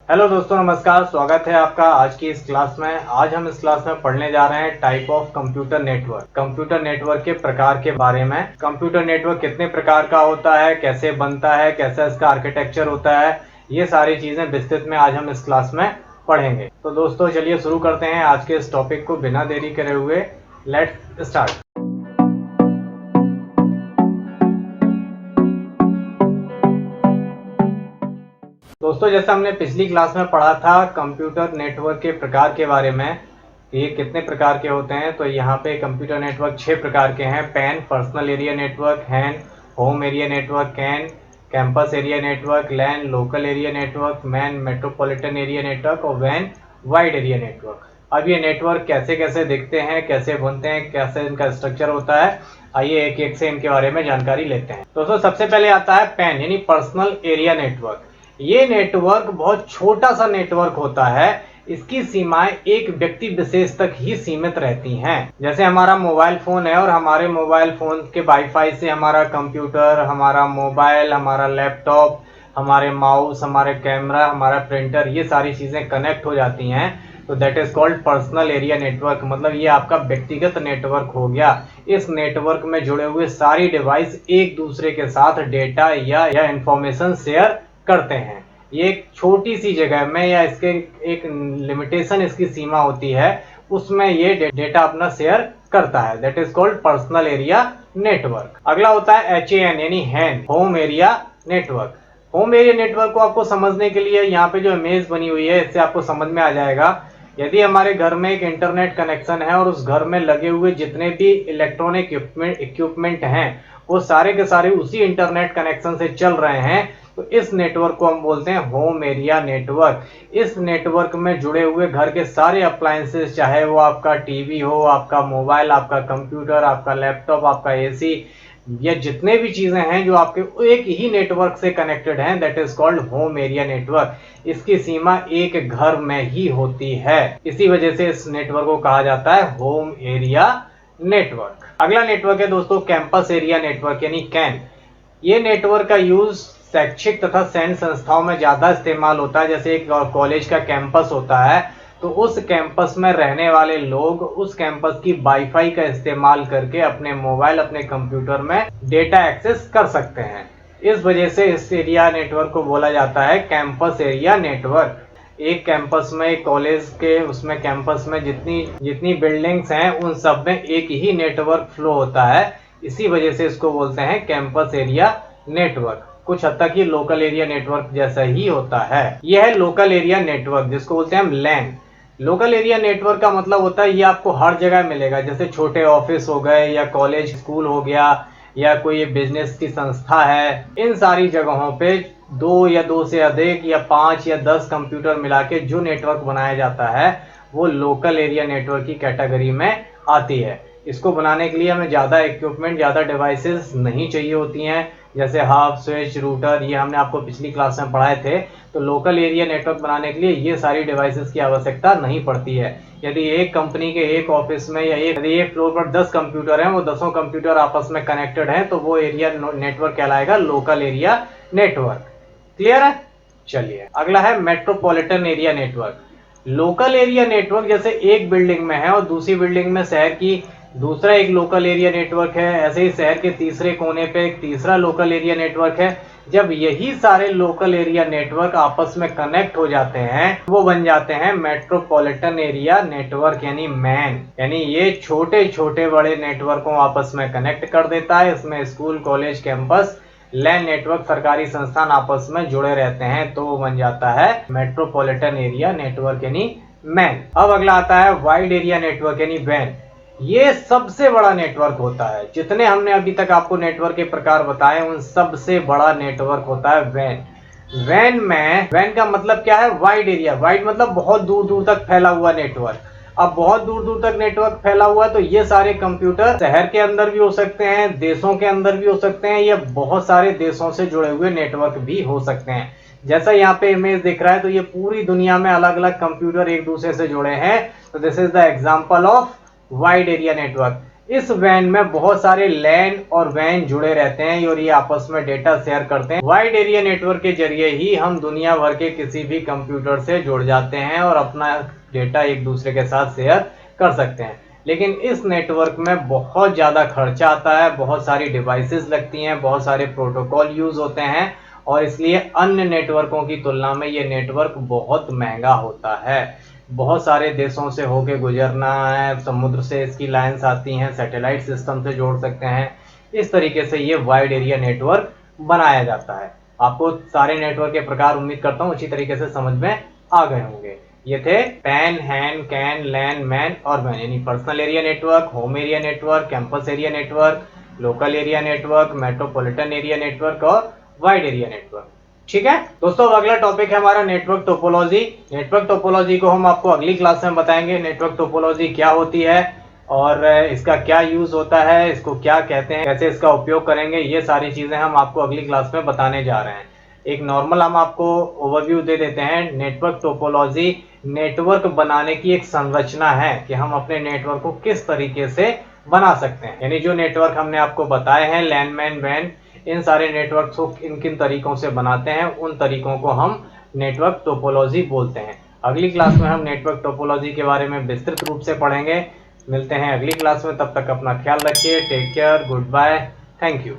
Hello दोस्तों, नमस्कार। स्वागत है आपका आज की इस क्लास में। आज हम इस क्लास में पढ़ने जा रहे हैं type of computer network. Computer network के प्रकार के बारे में। कंप्यूटर नेटवर्क कितने प्रकार का होता है, कैसे बनता है, कैसा इसका आर्किटेक्चर होता है, ये सारी चीजें विस्तृत में आज हम इस क्लास में पढ़ेंगे। तो दोस्तों चलिए शुरू करते हैं आज के इस टॉपिक को बिना देरी करे हुए। Let's start. दोस्तों जैसा हमने पिछली क्लास में पढ़ा था कंप्यूटर नेटवर्क के प्रकार के बारे में, ये कितने प्रकार के होते हैं, तो यहाँ पे कंप्यूटर नेटवर्क 6 प्रकार के हैं। PAN, personal area network, HAN, home area network, CAN, campus area network, LAN, local area network, MAN, metropolitan area network और वैन, वाइड एरिया नेटवर्क। अब ये नेटवर्क कैसे कैसे दिखते हैं, कैसे बनते हैं, कैसे इनका स्ट्रक्चर होता है, आइए एक एक से इनके बारे में जानकारी लेते हैं। दोस्तों सबसे पहले आता है पैन यानी पर्सनल एरिया नेटवर्क। ये नेटवर्क बहुत छोटा सा नेटवर्क होता है। इसकी सीमाएं एक व्यक्ति विशेष तक ही सीमित रहती हैं। जैसे हमारा मोबाइल फोन है और हमारे मोबाइल फोन के वाईफाई से हमारा कंप्यूटर, हमारा मोबाइल, हमारा लैपटॉप, हमारे माउस, हमारे कैमरा, हमारा प्रिंटर, ये सारी चीजें कनेक्ट हो जाती हैं। तो that is called personal area network. मतलब ये आपका व्यक्तिगत नेटवर्क हो गया। इस नेटवर्क में जुड़े हुए सारी डिवाइस एक दूसरे के साथ डेटा या इंफॉर्मेशन शेयर करते हैं। ये एक छोटी सी जगह में या इसके एक लिमिटेशन, इसकी सीमा होती है, उसमें ये डेटा अपना शेयर करता है। That is called personal area network. अगला होता है HAN यानी HAN, home area network. Home area network को आपको समझने के लिए यहाँ पे जो इमेज बनी हुई है इससे आपको समझ में आ जाएगा। यदि हमारे घर में एक इंटरनेट कनेक्शन है और उस घर में लगे हुए जितने भी इलेक्ट्रॉनिक इक्विपमेंट हैं वो सारे के सारे उसी इंटरनेट कनेक्शन से चल रहे हैं, तो इस नेटवर्क को हम बोलते हैं होम एरिया नेटवर्क। इस नेटवर्क में जुड़े हुए घर के सारे अप्लायंसेस, चाहे वो आपका टीवी हो, आपका मोबाइल, आपका कंप्यूटर, आपका लैपटॉप, आपका एसी, या जितने भी चीजें हैं जो आपके एक ही नेटवर्क से कनेक्टेड हैं, that is called home area network. इसकी सीमा एक घर में ही होती है, इसी वजह से इस नेटवर्क को कहा जाता है होम एरिया नेटवर्क। अगला नेटवर्क है दोस्तों कैंपस एरिया नेटवर्क यानी कैन। ये नेटवर्क का यूज शैक्षिक तथा सैन्य संस्थाओं में ज्यादा इस्तेमाल होता है। जैसे एक कॉलेज का कैंपस होता है तो उस कैंपस में रहने वाले लोग उस कैंपस की वाईफाई का इस्तेमाल करके अपने मोबाइल, अपने कंप्यूटर में डेटा एक्सेस कर सकते हैं। इस वजह से इस एरिया नेटवर्क को बोला जाता है कैंपस एरिया नेटवर्क। एक कैंपस में, एक कॉलेज के उसमें कैंपस में जितनी बिल्डिंग्स हैं उन सब में एक ही नेटवर्क फ्लो होता है, इसी वजह से इसको बोलते हैं कैंपस एरिया नेटवर्क। कुछ हद तक ये लोकल एरिया नेटवर्क जैसा ही होता है। यह है लोकल एरिया नेटवर्क जिसको बोलते हैं हम लैन। लोकल एरिया नेटवर्क का मतलब होता है ये आपको हर जगह मिलेगा। जैसे छोटे ऑफिस हो गए या कॉलेज, स्कूल हो गया या कोई बिजनेस की संस्था है, इन सारी जगहों पे 2 या 2 से अधिक या 5 या 10 कंप्यूटर मिला के जो नेटवर्क बनाया जाता है वो लोकल एरिया नेटवर्क की कैटेगरी में आती है। इसको बनाने के लिए हमें ज़्यादा इक्विपमेंट, ज़्यादा डिवाइसेस नहीं चाहिए होती हैं। जैसे हब, स्विच, रूटर, ये हमने आपको पिछली क्लास में पढ़ाए थे। तो लोकल एरिया नेटवर्क बनाने के लिए ये सारी डिवाइसेस की आवश्यकता नहीं पड़ती है। यदि एक कंपनी के एक ऑफिस में या यदि एक फ्लोर पर 10 कंप्यूटर हैं, वो 10 कंप्यूटर आपस में कनेक्टेड हैं, तो वो एरिया नेटवर्क कहलाएगा लोकल एरिया नेटवर्क। क्लियर है? चलिए अगला है metropolitan area network. Local area network जैसे एक बिल्डिंग में है और दूसरी बिल्डिंग में शहर की दूसरा एक लोकल एरिया नेटवर्क है, ऐसे ही शहर के तीसरे कोने पे एक तीसरा लोकल एरिया नेटवर्क है। जब यही सारे लोकल एरिया नेटवर्क आपस में कनेक्ट हो जाते हैं वो बन जाते हैं मेट्रोपॉलिटन एरिया नेटवर्क यानी मैन। यानी ये छोटे छोटे बड़े नेटवर्क को आपस में कनेक्ट कर देता है। इसमें school, college, campus, LAN network, सरकारी संस्थान आपस में जुड़े रहते हैं, तो वो बन जाता है मेट्रोपॉलिटन एरिया नेटवर्क यानी मैन। अब अगला आता है वाइड एरिया नेटवर्क यानी वैन। ये सबसे बड़ा नेटवर्क होता है। जितने हमने अभी तक आपको नेटवर्क के प्रकार बताए उन सबसे बड़ा नेटवर्क होता है वैन। वैन का मतलब क्या है? Wide area. वाइड मतलब बहुत दूर दूर तक फैला हुआ नेटवर्क। अब बहुत दूर दूर तक नेटवर्क फैला हुआ है तो ये सारे कंप्यूटर शहर के अंदर भी हो सकते हैं, देशों के अंदर भी हो सकते हैं, या बहुत सारे देशों से जुड़े हुए नेटवर्क भी हो सकते हैं। जैसा यहाँ पे इमेज दिख रहा है तो ये पूरी दुनिया में अलग अलग कंप्यूटर एक दूसरे से जुड़े हैं। तो this is the example of wide area network. इस वैन में बहुत सारे लैन और वैन जुड़े रहते हैं और ये आपस में डेटा शेयर करते हैं। वाइड एरिया नेटवर्क के जरिए ही हम दुनिया भर के किसी भी कंप्यूटर से जुड़ जाते हैं और अपना डेटा एक दूसरे के साथ शेयर कर सकते हैं। लेकिन इस नेटवर्क में बहुत ज़्यादा खर्चा आता है, बहुत सारी डिवाइसेस लगती हैं, बहुत सारे प्रोटोकॉल यूज होते हैं और इसलिए अन्य नेटवर्कों की तुलना में ये नेटवर्क बहुत महंगा होता है। बहुत सारे देशों से होके गुजरना है, समुद्र से इसकी लाइंस आती हैं, सैटेलाइट सिस्टम से जोड़ सकते हैं। इस तरीके से ये वाइड एरिया नेटवर्क बनाया जाता है। आपको सारे नेटवर्क के प्रकार उम्मीद करता हूँ अच्छी तरीके से समझ में आ गए होंगे। ये थे PAN, HAN, CAN, LAN, MAN और वैन, यानी personal area network, home area network, campus area network, local area network, metropolitan area network और वाइड एरिया नेटवर्क। ठीक है दोस्तों, अब अगला टॉपिक है हमारा नेटवर्क टोपोलॉजी। नेटवर्क टोपोलॉजी को हम आपको अगली क्लास में बताएंगे। नेटवर्क टोपोलॉजी क्या होती है और इसका क्या यूज होता है, इसको क्या कहते हैं, कैसे इसका उपयोग करेंगे, ये सारी चीजें हम आपको अगली क्लास में बताने जा रहे हैं। एक नॉर्मल हम आपको ओवरव्यू दे देते हैं। नेटवर्क टोपोलॉजी नेटवर्क बनाने की एक संरचना है कि हम अपने नेटवर्क को किस तरीके से बना सकते हैं। यानी जो नेटवर्क हमने आपको बताए हैं, लैन, मैन, वैन, इन सारे नेटवर्क को किन किन तरीकों से बनाते हैं, उन तरीकों को हम नेटवर्क टोपोलॉजी बोलते हैं। अगली क्लास में हम नेटवर्क टोपोलॉजी के बारे में विस्तृत रूप से पढ़ेंगे। मिलते हैं अगली क्लास में, तब तक अपना ख्याल रखिए। Take care, goodbye, thank you.